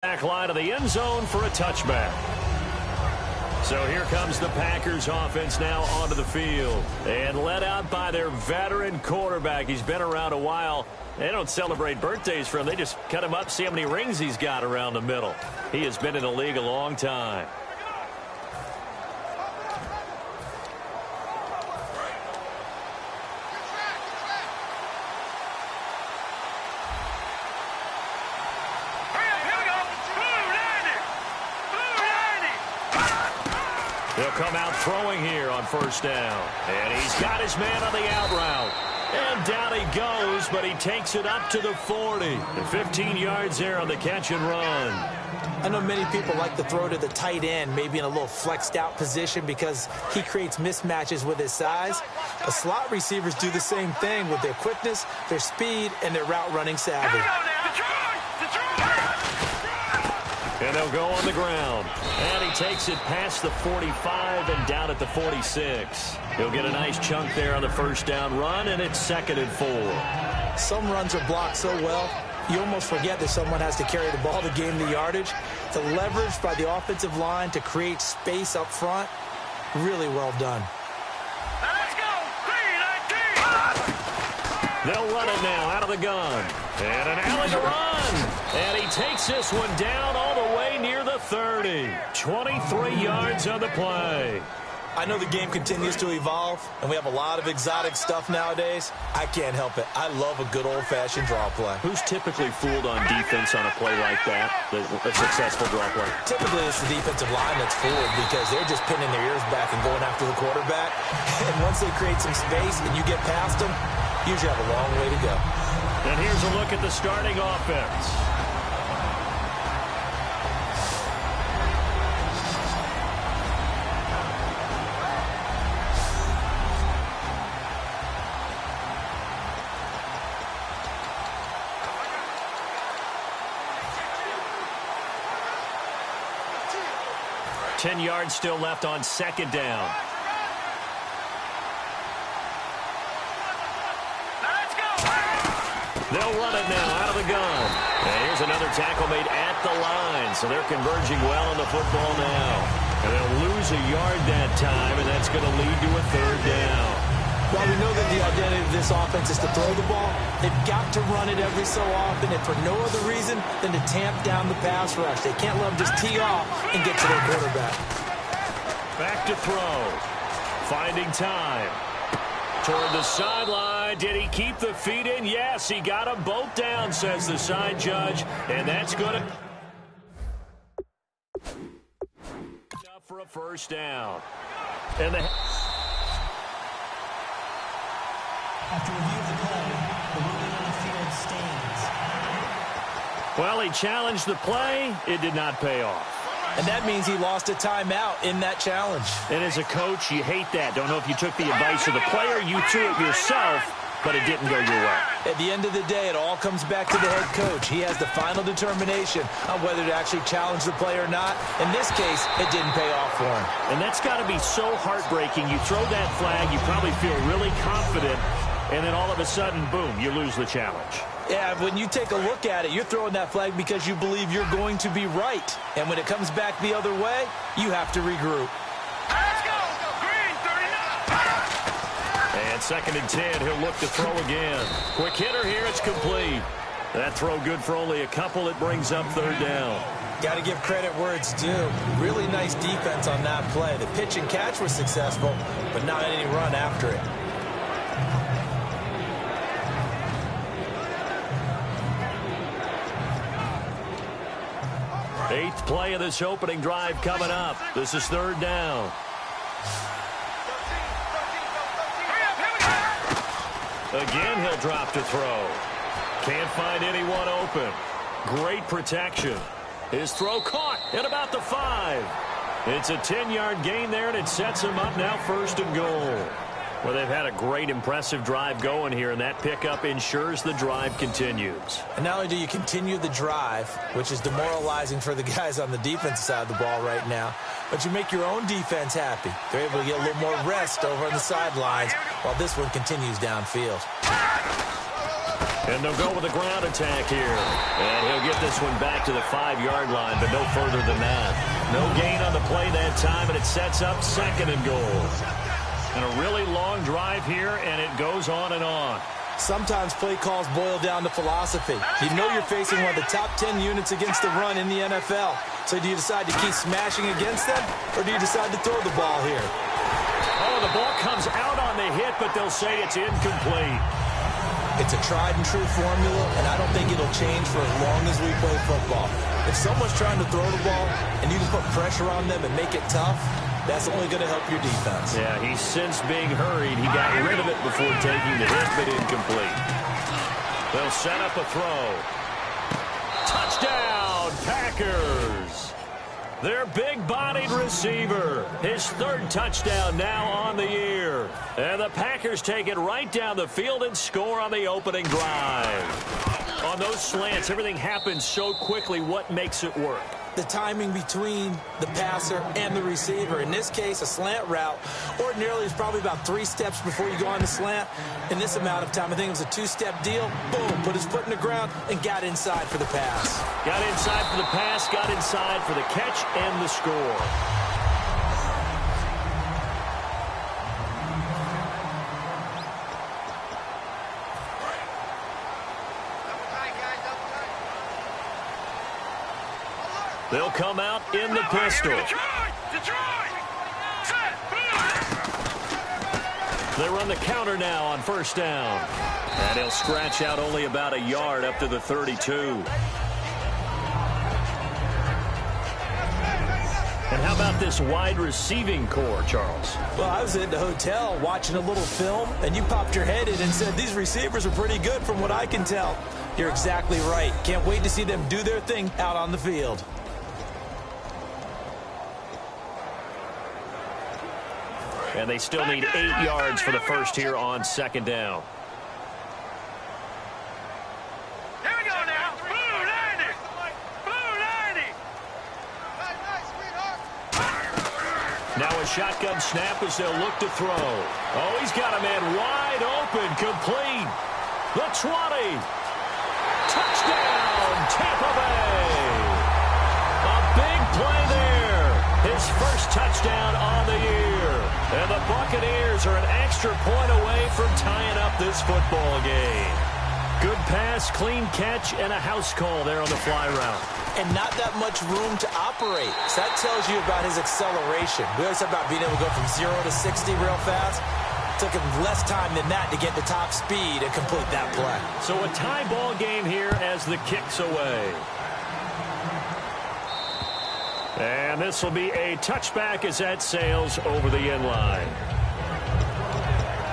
Back line of the end zone for a touchback. So here comes the Packers offense now onto the field. And led out by their veteran quarterback. He's been around a while. They don't celebrate birthdays for him. They just cut him up, see how many rings he's got around the middle. He has been in the league a long time. He'll come out throwing here on first down. And he's got his man on the out route. And down he goes, but he takes it up to the 40. And 15 yards there on the catch and run. I know many people like to throw to the tight end, maybe in a little flexed out position because he creates mismatches with his size. The slot receivers do the same thing with their quickness, their speed, and their route running savvy. And they'll go on the ground. And he takes it past the 45 and down at the 46. He'll get a nice chunk there on the first down run, and it's 2nd and 4. Some runs are blocked so well, you almost forget that someone has to carry the ball to gain the yardage. The leverage by the offensive line to create space up front, really well done. Let's go! They'll run it now out of the gun. And an alley to run. And he takes this one down all the way near the 30. 23 yards on the play. I know the game continues to evolve, and we have a lot of exotic stuff nowadays. I can't help it. I love a good old-fashioned draw play. Who's typically fooled on defense on a play like that, a successful draw play? Typically, it's the defensive line that's fooled because they're just pinning their ears back and going after the quarterback. And once they create some space and you get past them, you usually have a long way to go. And here's a look at the starting offense. Ten yards still left on second down. They'll run it now out of the gun. And here's another tackle made at the line. So they're converging well on the football now. And they'll lose a yard that time, and that's going to lead to a 3rd down. While we know that the identity of this offense is to throw the ball, they've got to run it every so often, and for no other reason than to tamp down the pass rush. They can't let them just tee off and get to their quarterback. Back to throw. Finding time. Toward the sideline. Did he keep the feet in? Yes, he got them both down, says the side judge. And that's good for a first down. And the... After review of the play, the ruling on the field stands. Well, he challenged the play. It did not pay off. And that means he lost a timeout in that challenge. And as a coach, you hate that. Don't know if you took the advice of the player, you threw it yourself, but it didn't go your way. At the end of the day, it all comes back to the head coach. He has the final determination on whether to actually challenge the play or not. In this case, it didn't pay off for him. And that's got to be so heartbreaking. You throw that flag, you probably feel really confident, and then all of a sudden, boom, you lose the challenge. Yeah, when you take a look at it, you're throwing that flag because you believe you're going to be right. And when it comes back the other way, you have to regroup. Let's go! Green, 39! And 2nd and 10, he'll look to throw again. Quick hitter here, it's complete. That throw good for only a couple. It brings up 3rd down. Got to give credit where it's due. Really nice defense on that play. The pitch and catch was successful, but not any run after it. Eighth play of this opening drive coming up. This is 3rd down. Again, he'll drop to throw. Can't find anyone open. Great protection. His throw caught at about the 5. It's a 10-yard gain there, and it sets him up now 1st and goal. Well, they've had a great, impressive drive going here, and that pickup ensures the drive continues. And not only do you continue the drive, which is demoralizing for the guys on the defensive side of the ball right now, but you make your own defense happy. They're able to get a little more rest over on the sidelines while this one continues downfield. And they'll go with a ground attack here. And he'll get this one back to the 5-yard line, but no further than that. No gain on the play that time, and it sets up 2nd and goal. And a really long drive here, and it goes on and on. Sometimes play calls boil down to philosophy. You know you're facing one of the top 10 units against the run in the NFL. So do you decide to keep smashing against them, or do you decide to throw the ball here? Oh, the ball comes out on the hit, but they'll say it's incomplete. It's a tried-and-true formula, and I don't think it'll change for as long as we play football. If someone's trying to throw the ball, and you can put pressure on them and make it tough, that's only going to help your defense. Yeah, he's since being hurried. He got rid of it before taking the hit, but incomplete. They'll set up a throw. Touchdown, Packers! Their big-bodied receiver. His 3rd touchdown now on the year. And the Packers take it right down the field and score on the opening drive. On those slants, everything happens so quickly. What makes it work? The timing between the passer and the receiver. In this case, a slant route ordinarily is probably about 3 steps before you go on the slant. In this amount of time, I think it was a 2-step deal. Boom, put his foot in the ground and got inside for the pass. Got inside for the pass, got inside for the catch and the score. They'll come out in the pistol. They run the counter now on 1st down. And he'll scratch out only about a yard up to the 32. And how about this wide receiving core, Charles? Well, I was at the hotel watching a little film, and you popped your head in and said, these receivers are pretty good from what I can tell. You're exactly right. Can't wait to see them do their thing out on the field. And they still need 8 yards for the first here on 2nd down. Here we go now. Blue 90. Blue 90. Now a shotgun snap as they'll look to throw. Oh, he's got a man wide open, complete. The 20. Touchdown, Tampa Bay. A big play there. His first touchdown on the year. And the Buccaneers are an extra point away from tying up this football game. Good pass, clean catch, and a house call there on the fly route. And not that much room to operate. So that tells you about his acceleration. We always talk about being able to go from 0 to 60 real fast. Took him less time than that to get the top speed and complete that play. So a tie ball game here as the kick's away. And this will be a touchback as that sails over the end line.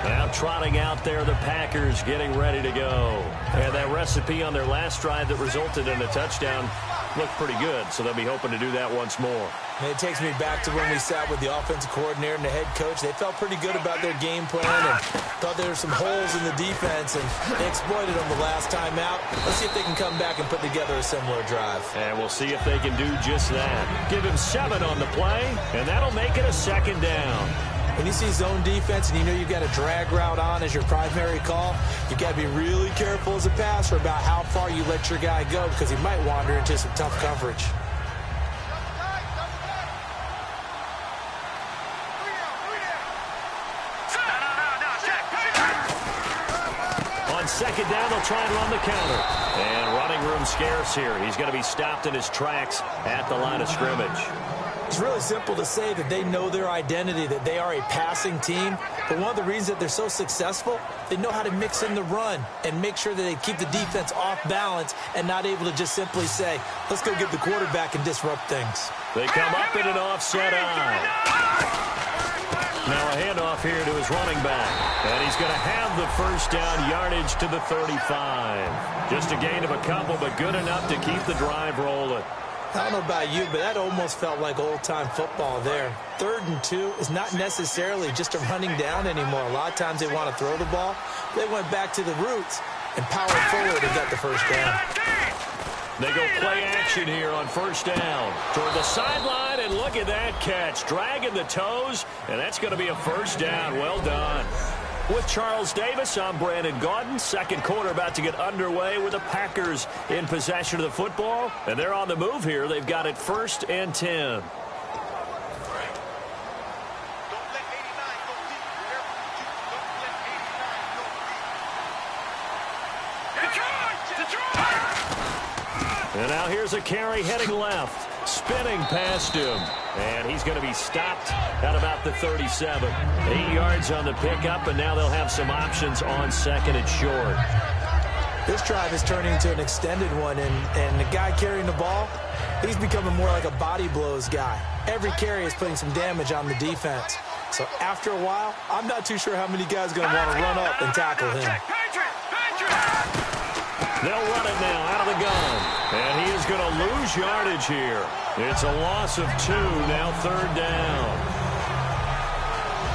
Now trotting out there, the Packers getting ready to go. And that recipe on their last drive that resulted in a touchdown looked pretty good, so they'll be hoping to do that once more. And it takes me back to when we sat with the offensive coordinator and the head coach. They felt pretty good about their game plan and thought there were some holes in the defense, and they exploited them the last time out. Let's see if they can come back and put together a similar drive. And we'll see if they can do just that. Give him 7 on the play, and that'll make it a 2nd down. When you see zone defense and you know you've got a drag route on as your primary call, you've got to be really careful as a passer about how far you let your guy go because he might wander into some tough coverage. On 2nd down, they'll try and run the counter. And running room scarce here. He's going to be stopped in his tracks at the line of scrimmage. It's really simple to say that they know their identity, that they are a passing team. But one of the reasons that they're so successful, they know how to mix in the run and make sure that they keep the defense off balance and not able to just simply say, let's go get the quarterback and disrupt things. They come up in an offset eye. Now a handoff here to his running back. And he's going to have the first down yardage to the 35. Just a gain of a couple, but good enough to keep the drive rolling. I don't know about you, but that almost felt like old-time football there. 3rd and 2 is not necessarily just a running down anymore. A lot of times they want to throw the ball. They went back to the roots and powered forward and got the first down. They go play action here on 1st down. Toward the sideline, and look at that catch. Dragging the toes, and that's going to be a 1st down. Well done. With Charles Davis, I'm Brandon Gaudin. Second quarter about to get underway with the Packers in possession of the football. And they're on the move here. They've got it 1st and 10. And now here's a carry heading left. Spinning past him. And he's going to be stopped at about the 37. 8 yards on the pickup, and now they'll have some options on 2nd and short. This drive is turning into an extended one, and the guy carrying the ball, he's becoming more like a body blows guy. Every carry is putting some damage on the defense. So after a while, I'm not too sure how many guys are going to want to run up and tackle him. They'll run it now out of the gun. And he is going to lose yardage here. It's a loss of 2, now 3rd down.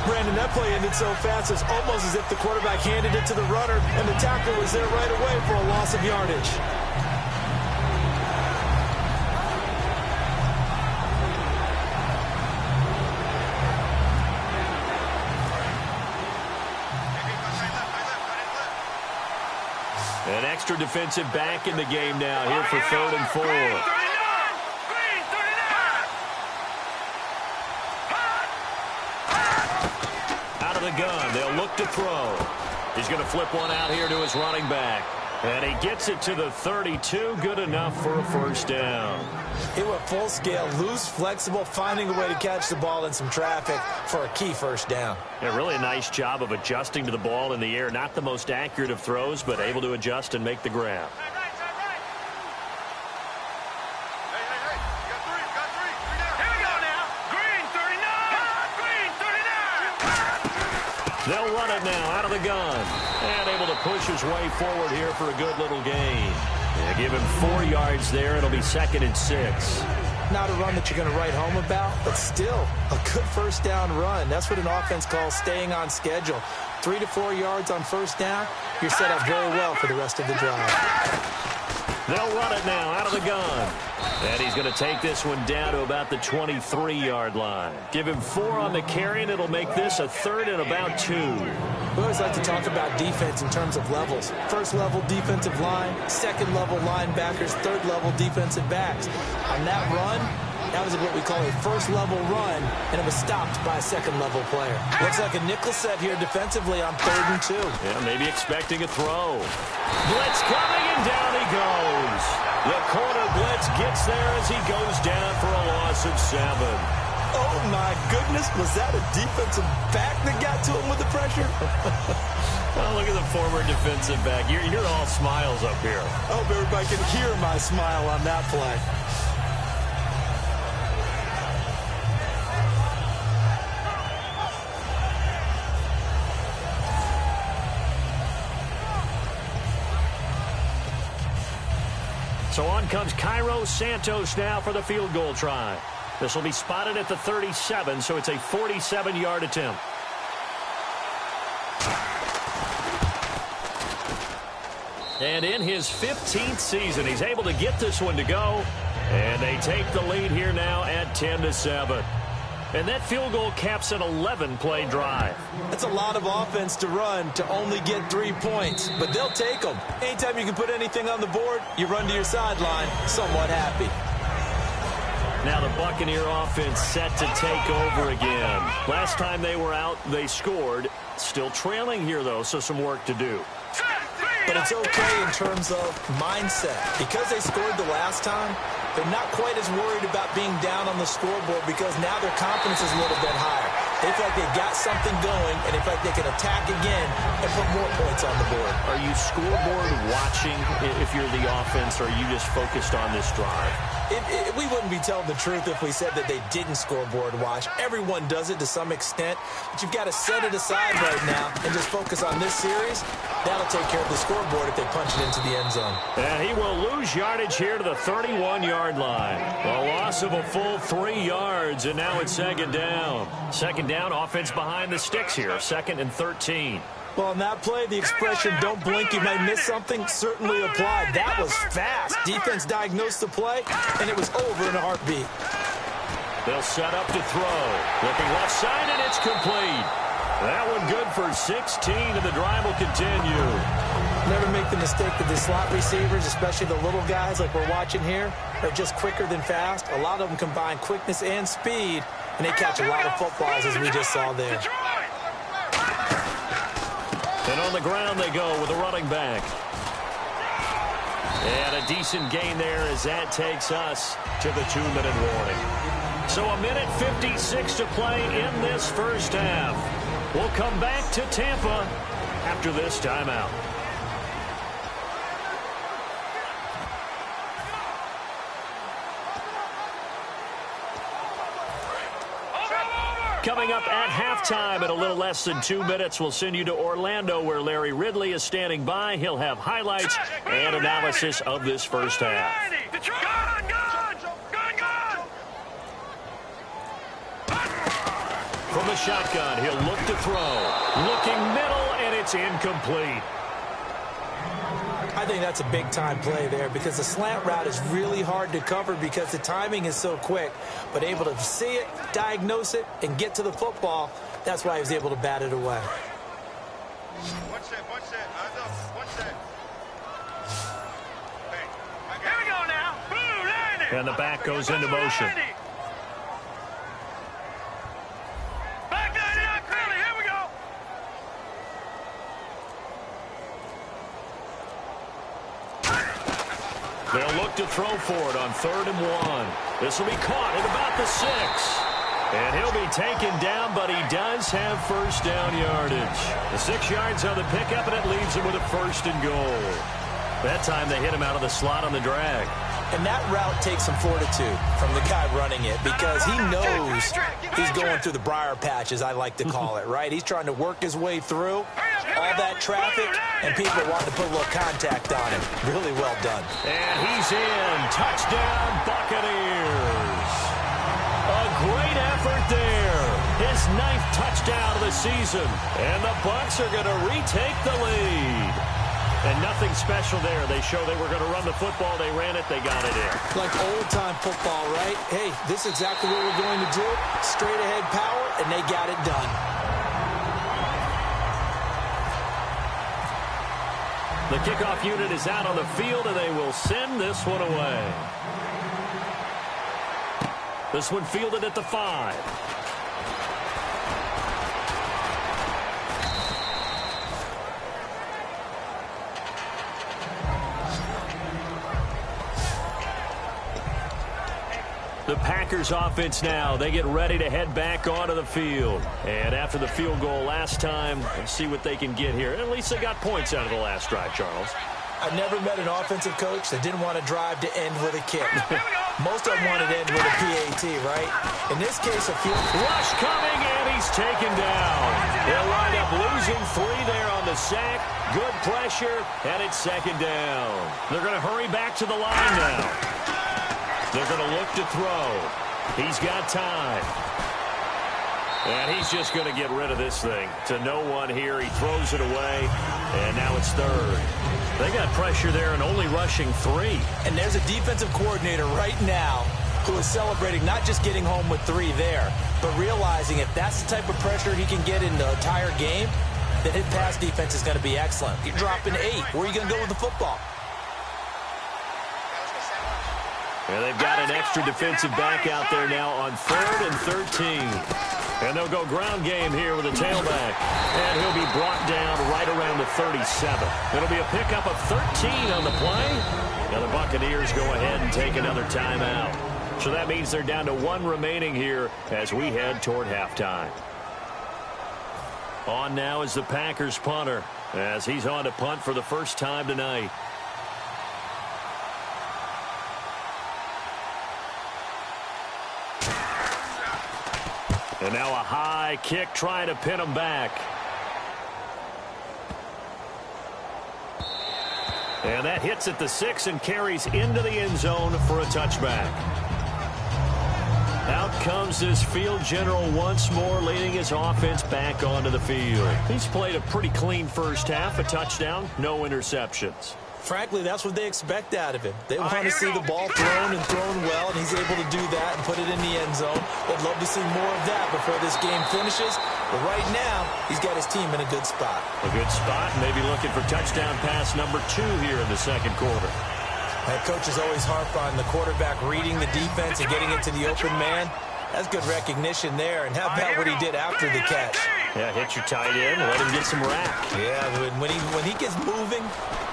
Brandon, that play ended so fast, it's almost as if the quarterback handed it to the runner, and the tackle was there right away for a loss of yardage. An extra defensive back in the game now here for 3rd and 4. Out of the gun, they'll look to throw. He's going to flip one out here to his running back. And he gets it to the 32, good enough for a 1st down. He went full scale, loose, flexible, finding a way to catch the ball in some traffic for a key 1st down. Yeah, really a nice job of adjusting to the ball in the air. Not the most accurate of throws, but able to adjust and make the grab. They'll run it now out of the gun. And able to push his way forward here for a good little gain. Yeah, give him 4 yards there. It'll be 2nd and 6. Not a run that you're going to write home about, but still a good 1st down run. That's what an offense calls staying on schedule. 3 to 4 yards on 1st down. You're set up very well for the rest of the drive. They'll run it now out of the gun. And he's going to take this one down to about the 23-yard line. Give him 4 on the carry, and it'll make this a 3rd and about 2. We always like to talk about defense in terms of levels. 1st level defensive line, 2nd level linebackers, 3rd level defensive backs. On that run, that was what we call a 1st level run, and it was stopped by a 2nd level player. Looks like a nickel set here defensively on 3rd and 2. Yeah, maybe expecting a throw. Blitz coming, and down he goes. The corner blitz gets there as he goes down for a loss of 7. Oh, my goodness. Was that a defensive back that got to him with the pressure? Oh, look at the former defensive back. You're all smiles up here. I hope everybody can hear my smile on that play. So on comes Cairo Santos now for the field goal try. This will be spotted at the 37, so it's a 47-yard attempt. And in his 15th season, he's able to get this one to go. And they take the lead here now at 10-7. And that field goal caps an 11-play drive. That's a lot of offense to run to only get 3 points, but they'll take them. Anytime you can put anything on the board, you run to your sideline somewhat happy. Now the Buccaneer offense set to take over again. Last time they were out, they scored. Still trailing here, though, so some work to do. But it's okay in terms of mindset. Because they scored the last time, they're not quite as worried about being down on the scoreboard because now their confidence is a little bit higher. They feel like they've got something going, and they feel like they can attack again and put more points on the board. Are you scoreboard watching if you're the offense, or are you just focused on this drive? We wouldn't be telling the truth if we said that they didn't scoreboard watch. Everyone does it to some extent, but you've got to set it aside right now and just focus on this series. That'll take care of the scoreboard if they punch it into the end zone. And he will lose yardage here to the 31-yard line. A loss of a full 3 yards, and now it's 2nd down. 2nd down, offense behind the sticks here, 2nd and 13. Well, on that play, the expression, don't blink, you might miss something, certainly applied. That was fast. Defense diagnosed the play, and it was over in a heartbeat. They'll set up to throw. Looking left side, and it's complete. That one good for 16, and the drive will continue. Never make the mistake that the slot receivers, especially the little guys like we're watching here, are just quicker than fast. A lot of them combine quickness and speed, and they catch a lot of footballs, as we just saw there. And on the ground they go with a running back. And a decent gain there as that takes us to the 2-minute warning. So a minute 56 to play in this first half. We'll come back to Tampa after this timeout. Coming up at halftime in a little less than 2 minutes, we'll send you to Orlando where Larry Ridley is standing by. He'll have highlights and analysis of this first half. From the shotgun, he'll look to throw. Looking middle, and it's incomplete. I think that's a big-time play there because the slant route is really hard to cover because the timing is so quick. But able to see it, diagnose it, and get to the football, that's why he was able to bat it away. One set. One set. Here we go now. Blue landing. And the back goes into motion. Back landing out clearly. Here we go. They'll look to throw for it on 3rd and 1. This will be caught at about the 6. And he'll be taken down, but he does have first down yardage. The 6 yards on the pickup, and it leaves him with a 1st and goal. That time they hit him out of the slot on the drag. And that route takes some fortitude from the guy running it because he knows he's going through the briar patch, as I like to call it, right? He's trying to work his way through all that traffic, and people want to put a little contact on him. Really well done. And he's in. Touchdown, Buccaneers. A great effort there. His 9th touchdown of the season. And the Bucs are going to retake the lead. And nothing special there. They show they were going to run the football. They ran it. They got it in. Like old-time football, right? Hey, this is exactly what we're going to do. Straight-ahead power, and they got it done. The kickoff unit is out on the field, and they will send this one away. This one fielded at the 5. The Packers offense now, they get ready to head back onto the field. And after the field goal last time, let's see what they can get here. At least they got points out of the last drive, Charles. I never met an offensive coach that didn't want to drive to end with a kick. Most of them wanted to end with a PAT, right? In this case, a field rush coming, and he's taken down. They'll wind up losing 3 there on the sack. Good pressure, and it's 2nd down. They're going to hurry back to the line now. They're going to look to throw. He's got time. And he's just going to get rid of this thing to no one here. He throws it away, and now it's 3rd. They got pressure there and only rushing 3. And there's a defensive coordinator right now who is celebrating not just getting home with 3 there, but realizing if that's the type of pressure he can get in the entire game, then his pass defense is going to be excellent. You're dropping 8. Where are you going to go with the football? And they've got an extra defensive back out there now on 3rd and 13. And they'll go ground game here with a tailback. And he'll be brought down right around the 37. It'll be a pickup of 13 on the play. Now the Buccaneers go ahead and take another timeout. So that means they're down to 1 remaining here as we head toward halftime. On now is the Packers punter as he's on to punt for the first time tonight. And now a high kick trying to pin him back. And that hits at the 6 and carries into the end zone for a touchback. Out comes this field general once more, leading his offense back onto the field. He's played a pretty clean first half, a touchdown, no interceptions. Frankly, that's what they expect out of him. They want to see the ball thrown and thrown well, and he's able to do that and put it in the end zone. They'd love to see more of that before this game finishes. But right now, he's got his team in a good spot. A good spot, maybe looking for touchdown pass number 2 here in the second quarter. Head coaches always harp on the quarterback reading the defense and getting into the open man. That's good recognition there. And how about what he did after the catch? Yeah, hit your tight end, let him get some rack. Yeah, when he gets moving,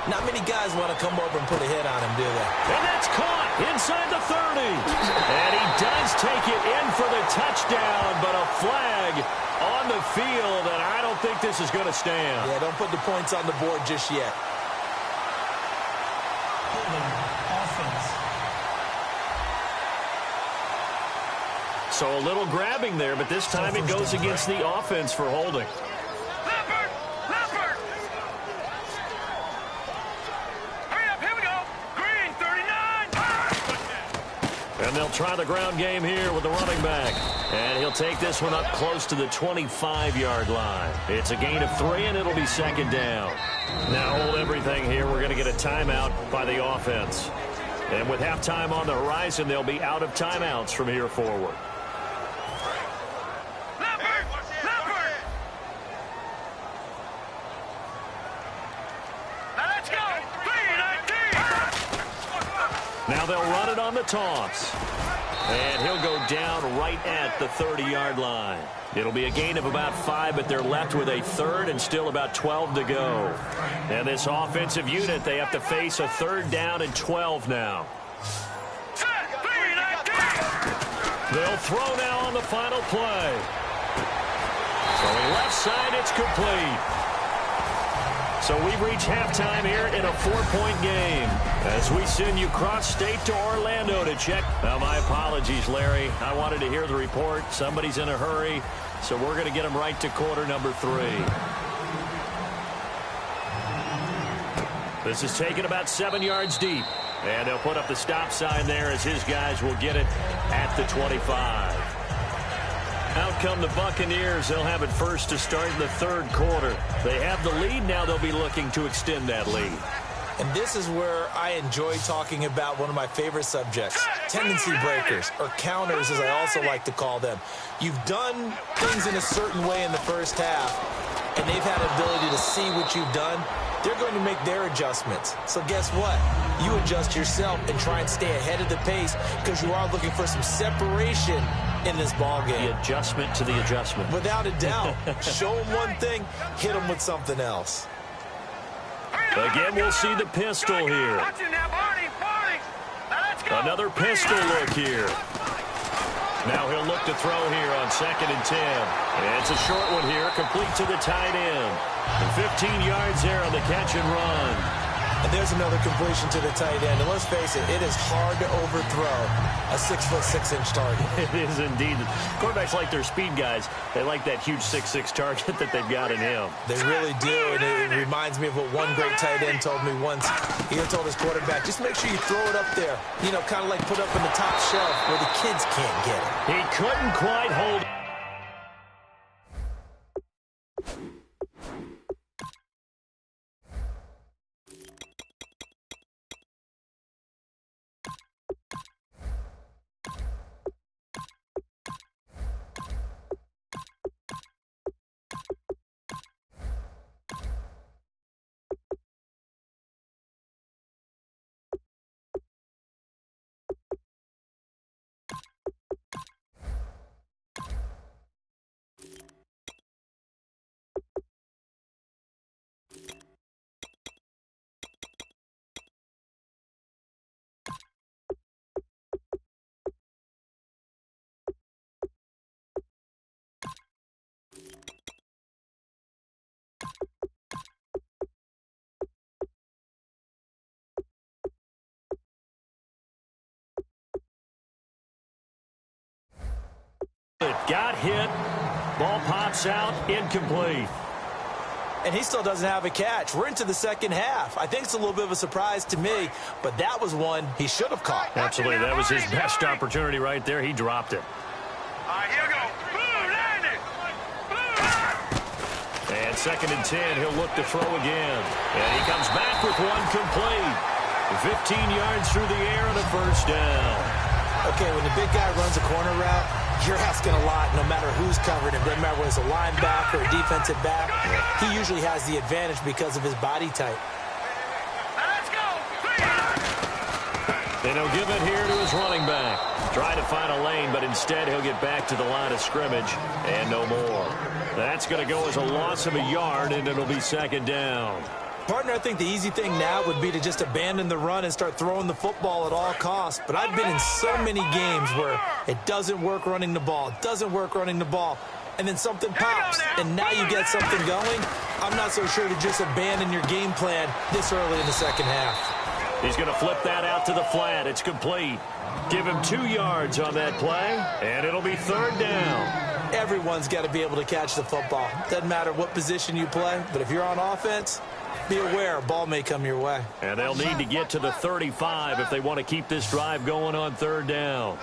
not many guys want to come over and put a hit on him, do they? And that's caught inside the 30. And he does take it in for the touchdown, but a flag on the field, and I don't think this is going to stand. Yeah, don't put the points on the board just yet. Offense. So a little grabbing there, but this time it goes against the offense for holding. Leopard! Leopard! Hurry up, here we go! Green, 39! And they'll try the ground game here with the running back. And he'll take this one up close to the 25-yard line. It's a gain of 3, and it'll be second down. Now hold everything here. We're going to get a timeout by the offense. And with halftime on the horizon, they'll be out of timeouts from here forward. Leopard! Leopard! Now let's go! 3-19! Now they'll run it on the toss. And he'll go down right at the 30-yard line. It'll be a gain of about 5, but they're left with a third and still about 12 to go. And this offensive unit, they have to face a 3rd down and 12 now. Set! 3-19! They'll throw now on the final play. Throwing left side, it's complete. So we've reached halftime here in a 4-point game as we send you cross-state to Orlando to check. Now, my apologies, Larry. I wanted to hear the report. Somebody's in a hurry, so we're going to get them right to quarter number 3. This is taken about 7 yards deep, and they'll put up the stop sign there as his guys will get it at the 25. Out come the Buccaneers. They'll have it first to start in the 3rd quarter. They have the lead. Now they'll be looking to extend that lead. And this is where I enjoy talking about one of my favorite subjects, tendency breakers, or counters as I also like to call them. You've done things in a certain way in the first half, and they've had an ability to see what you've done. They're going to make their adjustments. So guess what? You adjust yourself and try and stay ahead of the pace because you are looking for some separation in this ball game. The adjustment to the adjustment. Without a doubt. Show them one thing, hit them with something else. Again, we'll see the pistol here. Watch it now, Barney! Barney! Now let's go! Another pistol look here. Now he'll look to throw here on 2nd and 10. And it's a short one here, complete to the tight end. And 15 yards there on the catch and run. And there's another completion to the tight end. And let's face it, it is hard to overthrow a 6'6" target. It is indeed. Quarterbacks like their speed guys. They like that huge 6'6" target that they've got in him. They really do, and it reminds me of what one great tight end told me once. He told his quarterback, just make sure you throw it up there, you know, kind of like put up in the top shelf where the kids can't get it. He couldn't quite hold it. It got hit. Ball pops out. Incomplete. And he still doesn't have a catch. We're into the second half. I think it's a little bit of a surprise to me, but that was one he should have caught. Absolutely. That was his best opportunity right there. He dropped it. All right, here we go. Blue landed! Blue! And 2nd and 10, he'll look to throw again. And he comes back with one complete. 15 yards through the air and a first down. Okay, when the big guy runs a corner route, you're asking a lot no matter who's covering him. Doesn't matter whether it's a linebacker or a defensive back. He usually has the advantage because of his body type. Let's go. And he'll give it here to his running back. Try to find a lane, but instead he'll get back to the line of scrimmage and no more. That's going to go as a loss of a yard, and it'll be 2nd down. Partner, I think the easy thing now would be to just abandon the run and start throwing the football at all costs. But I've been in so many games where it doesn't work running the ball, and then something pops, and now you get something going. I'm not so sure to just abandon your game plan this early in the second half. He's going to flip that out to the flat. It's complete. Give him 2 yards on that play, and it'll be 3rd down. Everyone's got to be able to catch the football. Doesn't matter what position you play, but if you're on offense, be aware a ball may come your way. And they'll need to get to the 35 if they want to keep this drive going on 3rd down.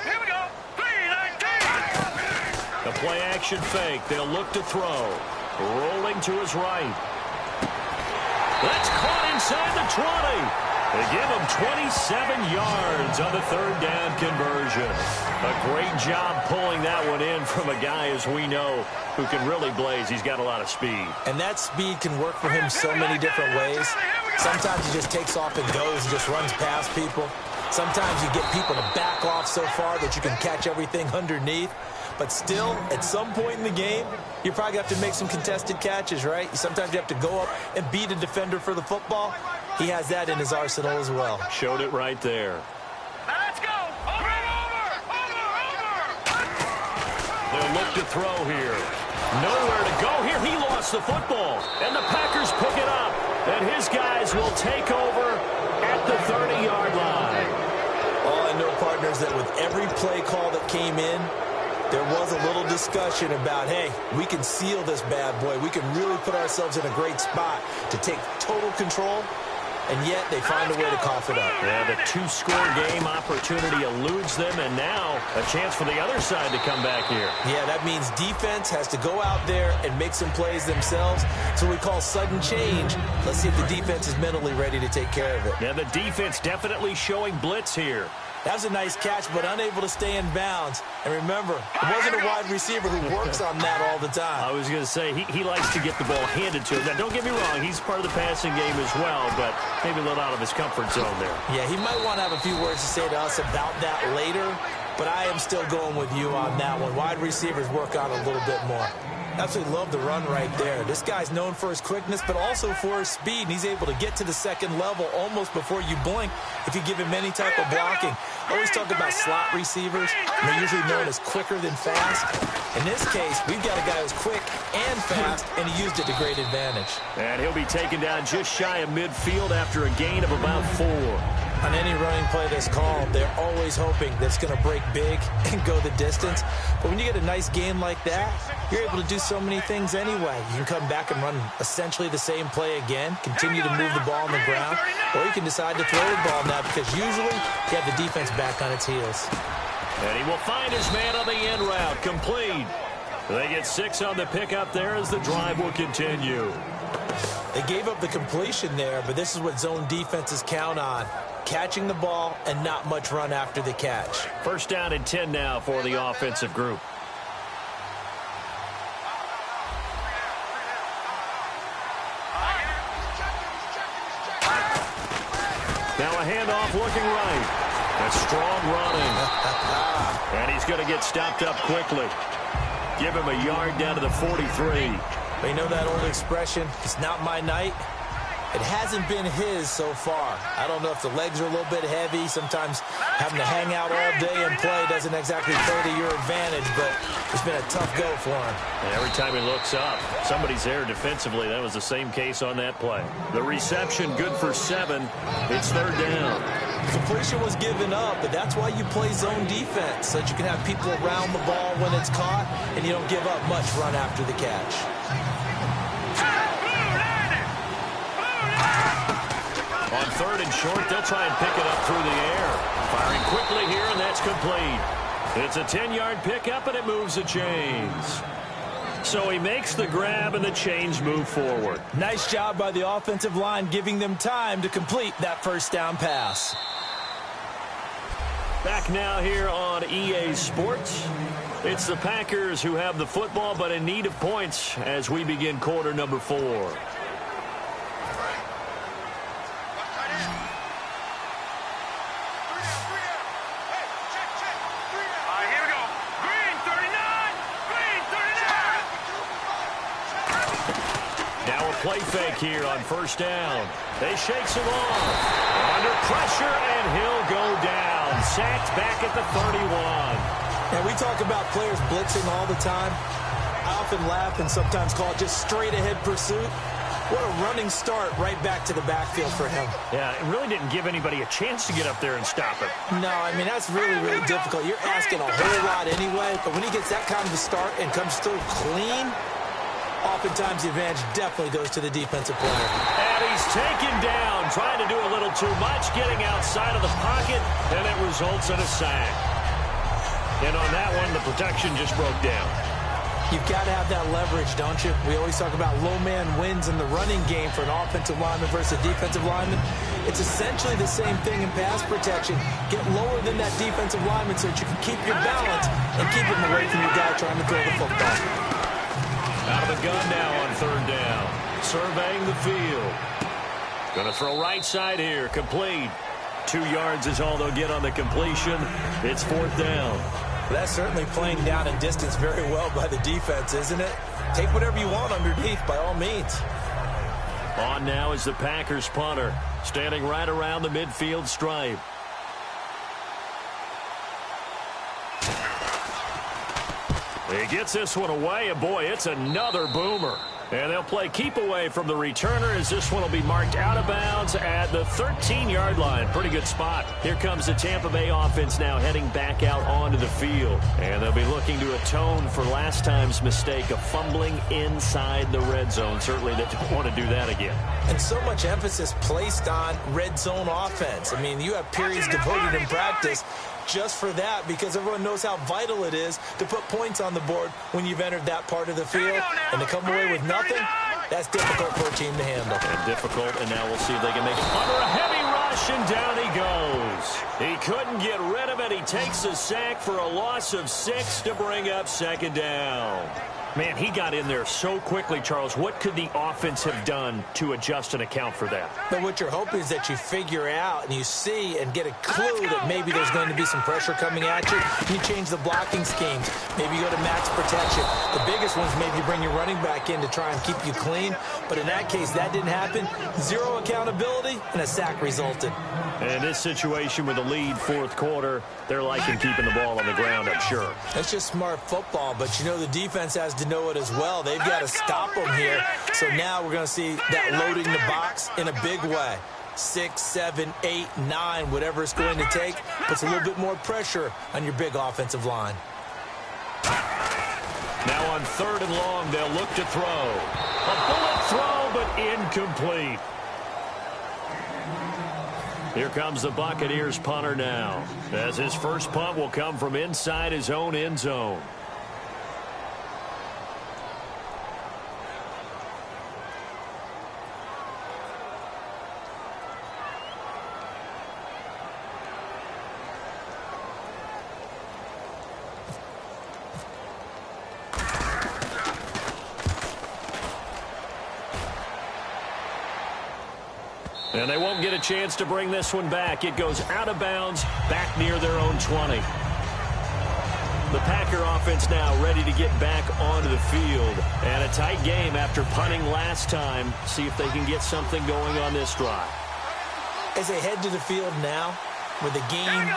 Here we go. 3-19. The play action fake. They'll look to throw. Rolling to his right. That's caught inside the 20. They give him 27 yards on the 3rd down conversion. A great job pulling that one in from a guy, as we know, who can really blaze. He's got a lot of speed. And that speed can work for him so many different ways. Sometimes he just takes off and goes and just runs past people. Sometimes you get people to back off so far that you can catch everything underneath. But still, at some point in the game, you probably have to make some contested catches, right? Sometimes you have to go up and beat a defender for the football. He has that in his arsenal as well. Showed it right there. Let's go. Over. They'll look to throw here. Nowhere to go here. He lost the football. And the Packers pick it up. And his guys will take over at the 30-yard line. All I know, partners, that with every play call that came in, there was a little discussion about, hey, we can seal this bad boy. We can really put ourselves in a great spot to take total control, and yet they find a way to cough it up. Yeah, the 2-score game opportunity eludes them, and now a chance for the other side to come back here. Yeah, that means defense has to go out there and make some plays themselves. So we call sudden change. Let's see if the defense is mentally ready to take care of it. Yeah, the defense definitely showing blitz here. That was a nice catch, but unable to stay in bounds. And remember, it wasn't a wide receiver who works on that all the time. I was going to say, he likes to get the ball handed to him. Now, don't get me wrong, he's part of the passing game as well, but maybe a little out of his comfort zone there. Yeah, he might want to have a few words to say to us about that later, but I am still going with you on that one. Wide receivers work on a little bit more. Absolutely love the run right there. This guy's known for his quickness, but also for his speed, and he's able to get to the second level almost before you blink if you give him any type of blocking. I always talk about slot receivers, and they're usually known as quicker than fast. In this case, we've got a guy who's quick and fast, and he used it to great advantage. And he'll be taken down just shy of midfield after a gain of about 4. On any running play that's called, they're always hoping that it's going to break big and go the distance. But when you get a nice game like that, you're able to do so many things anyway. You can come back and run essentially the same play again, continue to move the ball on the ground, or you can decide to throw the ball now because usually you have the defense back on its heels. And he will find his man on the end route, complete. They get 6 on the pickup there as the drive will continue. They gave up the completion there, but this is what zone defenses count on. Catching the ball and not much run after the catch. First down and 10 now for the offensive group. Now a handoff looking right. That's strong running. And he's going to get stopped up quickly. Give him a yard down to the 43. But you know that old expression, it's not my night? It hasn't been his so far. I don't know if the legs are a little bit heavy. Sometimes having to hang out all day and play doesn't exactly play to your advantage, but it's been a tough go for him. And every time he looks up, somebody's there defensively. That was the same case on that play. The reception good for 7. It's 3rd down. Completion was given up, but that's why you play zone defense, so that you can have people around the ball when it's caught, and you don't give up much run after the catch. On 3rd and short, they'll try and pick it up through the air. Firing quickly here, and that's complete. It's a 10-yard pickup, and it moves the chains. So he makes the grab and the chains move forward. Nice job by the offensive line, giving them time to complete that first down pass. Back now here on EA Sports. It's the Packers who have the football, but in need of points as we begin quarter number 4. Play fake here on first down. They shakes him off. Under pressure, and he'll go down. Sacked back at the 31. And we talk about players blitzing all the time. I often laugh and sometimes call it just straight-ahead pursuit. What a running start right back to the backfield for him. Yeah, it really didn't give anybody a chance to get up there and stop it. No, I mean, that's really, really difficult. You're asking a whole lot anyway, but when he gets that kind of a start and comes through clean, oftentimes the advantage definitely goes to the defensive player. And he's taken down, trying to do a little too much, getting outside of the pocket, and it results in a sack. And on that one, the protection just broke down. You've got to have that leverage, don't you? We always talk about low man wins in the running game for an offensive lineman versus a defensive lineman. It's essentially the same thing in pass protection. Get lower than that defensive lineman so that you can keep your balance and keep him away from your guy trying to throw the football. Out of the gun now on third down. Surveying the field. Going to throw right side here. Complete. 2 yards is all they'll get on the completion. It's fourth down. That's certainly playing down and distance very well by the defense, isn't it? Take whatever you want underneath by all means. On now is the Packers punter. Standing right around the midfield stripe. He gets this one away, and boy, it's another boomer. And they'll play keep away from the returner as this one will be marked out of bounds at the 13-yard line. Pretty good spot. Here comes the Tampa Bay offense now heading back out onto the field. And they'll be looking to atone for last time's mistake of fumbling inside the red zone. Certainly they don't want to do that again. And so much emphasis placed on red zone offense. I mean, you have periods devoted in practice just for that because everyone knows how vital it is to put points on the board when you've entered that part of the field. And to come away with nothing, that's difficult for a team to handle. And difficult, and now we'll see if they can make it under a heavy rush, and down he goes. He couldn't get rid of it. He takes a sack for a loss of 6 to bring up second down. Man, he got in there so quickly, Charles. What could the offense have done to adjust and account for that? But what you're hoping is that you figure out and you see and get a clue that maybe there's going to be some pressure coming at you. You change the blocking schemes. Maybe you go to max protection. The biggest ones, maybe you bring your running back in to try and keep you clean. But in that case, that didn't happen. 0 accountability, and a sack resulted. And in this situation with the lead fourth quarter, they're liking keeping the ball on the ground, I'm sure. That's just smart football, but you know the defense has to know it as well. They've got to stop them here. So now we're going to see that loading the box in a big way. 6, 7, 8, 9, whatever it's going to take, puts a little bit more pressure on your big offensive line. Now on third and long, they'll look to throw. A bullet throw, but incomplete. Here comes the Buccaneers punter now, as his first punt will come from inside his own end zone. And they won't get a chance to bring this one back. It goes out of bounds, back near their own 20. The Packer offense now ready to get back onto the field. And a tight game after punting last time. See if they can get something going on this drive. As they head to the field now, with the game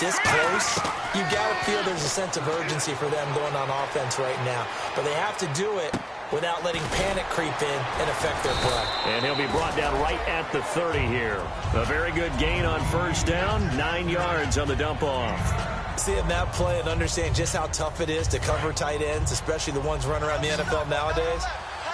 this close, you've got to feel there's a sense of urgency for them going on offense right now. But they have to do it without letting panic creep in and affect their play. And he'll be brought down right at the 30 here. A very good gain on first down, 9 yards on the dump-off. Seeing that play and understand just how tough it is to cover tight ends, especially the ones running around the NFL nowadays,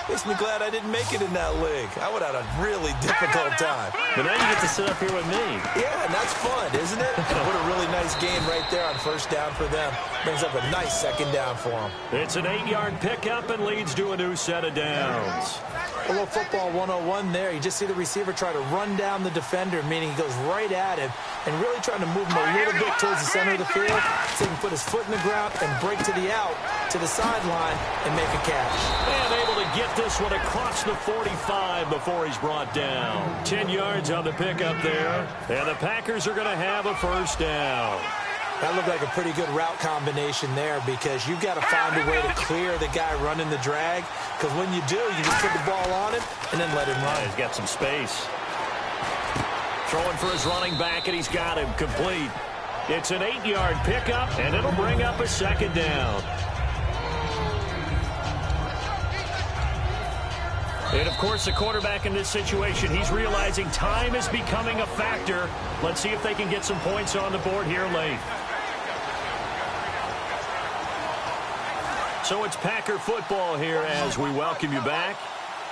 Makes me glad I didn't make it in that league. I would have had a really difficult time. But now you get to sit up here with me. Yeah, and that's fun, isn't it? What a really nice game right there on first down for them. Brings up a nice second down for them. It's an 8-yard pickup and leads to a new set of downs. A little football 101 there. You just see the receiver try to run down the defender, meaning he goes right at him and really trying to move him a little bit towards the center of the field so he can put his foot in the ground and break to the out, to the sideline, and make a catch. And able to get this one across the 45 before he's brought down. 10 yards on the pickup there. And the Packers are going to have a first down. That looked like a pretty good route combination there because you've got to find a way to clear the guy running the drag, because when you do, you just put the ball on him and then let him run. Yeah, he's got some space. Throwing for his running back, and he's got him complete. It's an 8-yard pickup, and it'll bring up a second down. And, of course, the quarterback in this situation, he's realizing time is becoming a factor. Let's see if they can get some points on the board here late. So it's Packer football here as we welcome you back.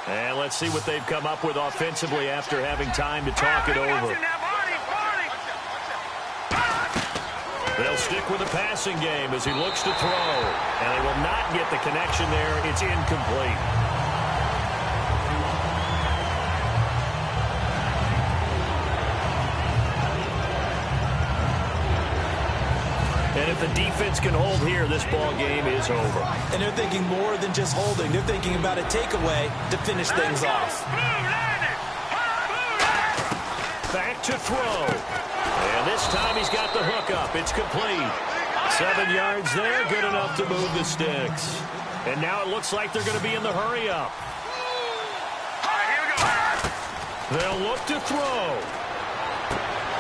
And let's see what they've come up with offensively after having time to talk it over. They'll stick with the passing game as he looks to throw. And they will not get the connection there. It's incomplete. And if the defense can hold here, this ball game is over. And they're thinking more than just holding. They're thinking about a takeaway to finish things off. Back to throw. And this time he's got the hook up. It's complete. 7 yards there, good enough to move the sticks. And now it looks like they're going to be in the hurry up. They'll look to throw.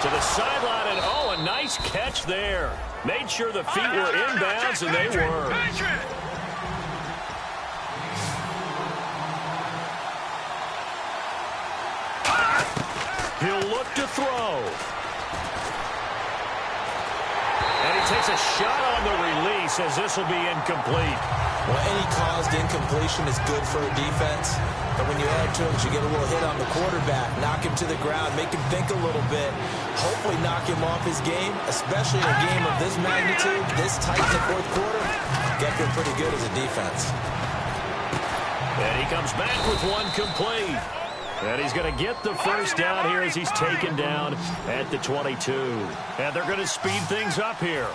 To the sideline, and oh, a nice catch there. Made sure the feet were inbounds, and they were. He'll look to throw. And he takes a shot on the release as this will be incomplete. Well, any caused incompletion is good for a defense. But when you add to it, you get a little hit on the quarterback, knock him to the ground, make him think a little bit, hopefully knock him off his game, especially in a game of this magnitude, this tight in the fourth quarter. You got to feel pretty good as a defense. And he comes back with one complete. And he's going to get the first down here as he's taken down at the 22. And they're going to speed things up here.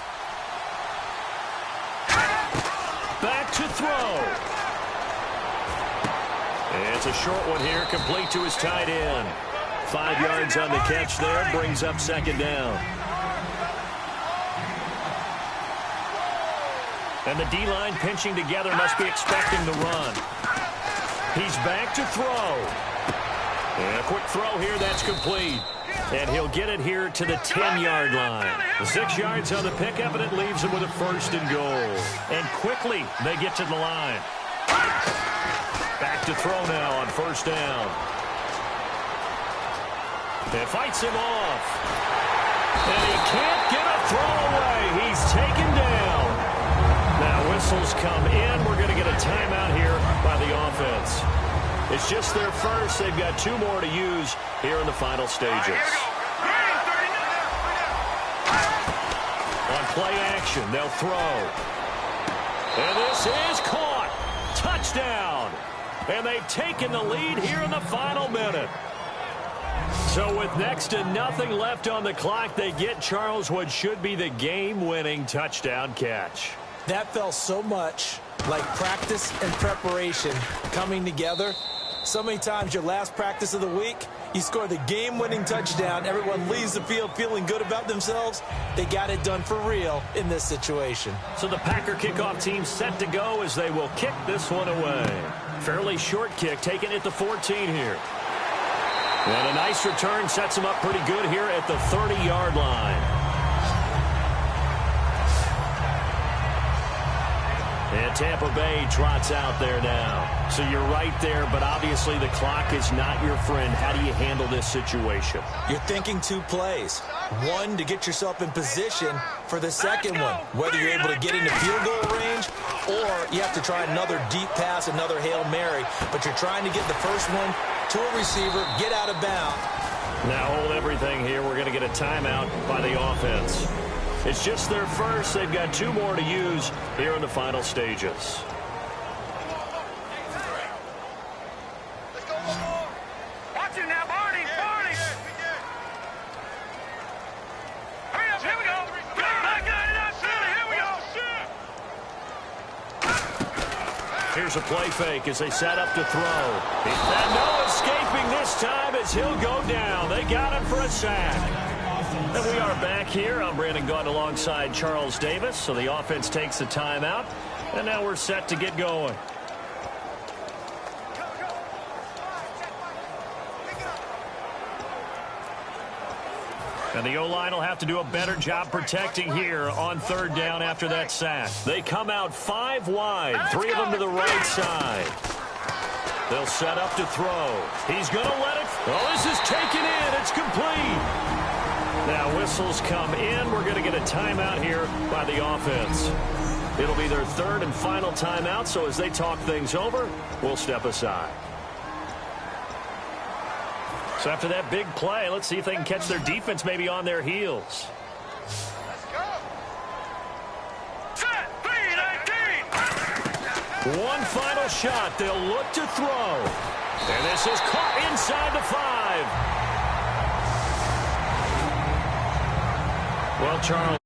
Back to throw. It's a short one here, complete to his tight end. 5 yards on the catch there, brings up second down. And the D-line pinching together, must be expecting the run. He's back to throw. And a quick throw here, that's complete. And he'll get it here to the 10-yard line. 6 yards on the pickup, and it leaves him with a first and goal. And quickly, they get to the line. Back to throw now on first down. And fights him off. And he can't get a throw away. He's taken down. Now whistles come in. We're going to get a timeout here by the offense. It's just their first. They've got 2 more to use here in the final stages. On play action, they'll throw. And this is caught. Touchdown. And they've taken the lead here in the final minute. So with next to nothing left on the clock, they get Charles what should be the game-winning touchdown catch. That felt so much like practice and preparation coming together. So many times your last practice of the week, you score the game-winning touchdown. Everyone leaves the field feeling good about themselves. They got it done for real in this situation. So the Packer kickoff team set to go as they will kick this one away. Fairly short kick, taken at the 14 here. And a nice return sets them up pretty good here at the 30-yard line. And Tampa Bay trots out there now. So you're right there, but obviously the clock is not your friend. How do you handle this situation? You're thinking two plays. One, to get yourself in position for the second one, whether you're able to get into field goal range or you have to try another deep pass, another Hail Mary. But you're trying to get the first one to a receiver, get out of bounds. Now hold everything here. We're going to get a timeout by the offense. It's just their first. They've got 2 more to use here in the final stages. Watch it now, Barney. Barney. Hurry up. Here we go. Back it up. Here we go. Here's a play fake as they set up to throw. And no escaping this time as he'll go down. They got him for a sack. And we are back here. I'm Brandon Gaunt alongside Charles Davis. So the offense takes the timeout. And now we're set to get going. And the O-line will have to do a better job protecting here on 3rd down after that sack. They come out 5 wide, 3 of them to the right side. They'll set up to throw. He's going to let it. Oh, this is taken in. It's complete. Now whistles come in. We're going to get a timeout here by the offense. It'll be their 3rd and final timeout, so as they talk things over, we'll step aside. So after that big play, let's see if they can catch their defense maybe on their heels. Let's go. Set. 3-19. One final shot. They'll look to throw. And this is caught inside the 5. Well, Charles.